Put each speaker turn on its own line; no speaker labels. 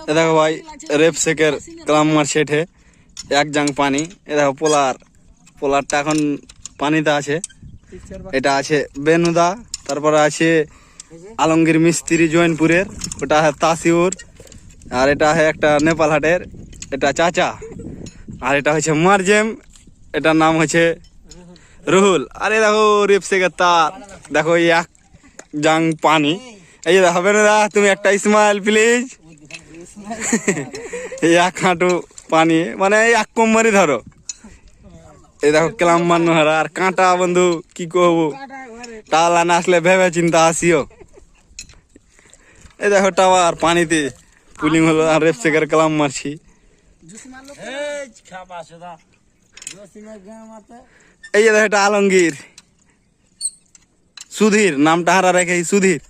এ দেখো ভাই রেপসেকের ক্লাম্বার সেটে এক জাং পানি। এ দেখো পোলারটা এখন পানিতে আছে। এটা আছে বেনুদা, তারপরে আছে আলমগীর মিস্ত্রি জৈনপুরের, ওটা তাসিউর, আর এটা একটা নেপাল হাটের, এটা চাচা, আর এটা হচ্ছে মারজেম, এটার নাম হচ্ছে রুহুল। আরে দেখো রেপসেকের তার, দেখো এই এক জাং পানি। এই যে হবে না, তুমি একটা স্মাইল প্লিজ। এই এক হাঁটু পানি, মানে এক কোম্বারি ধরো। এই দেখো ক্লাম্বার নোহারা আর কাঁটা বন্ধু, কি করবো, টাওয়ালা না আসলে ভেবে চিন্তা আসিও। এই দেখো টাওয়ার পানিতে পুলিং হলো আর রেপসেকের ক্লাম মারছি। এই যে দেখো এটা আলমগীর, সুধীর নামটা হারা রেখে সুধীর।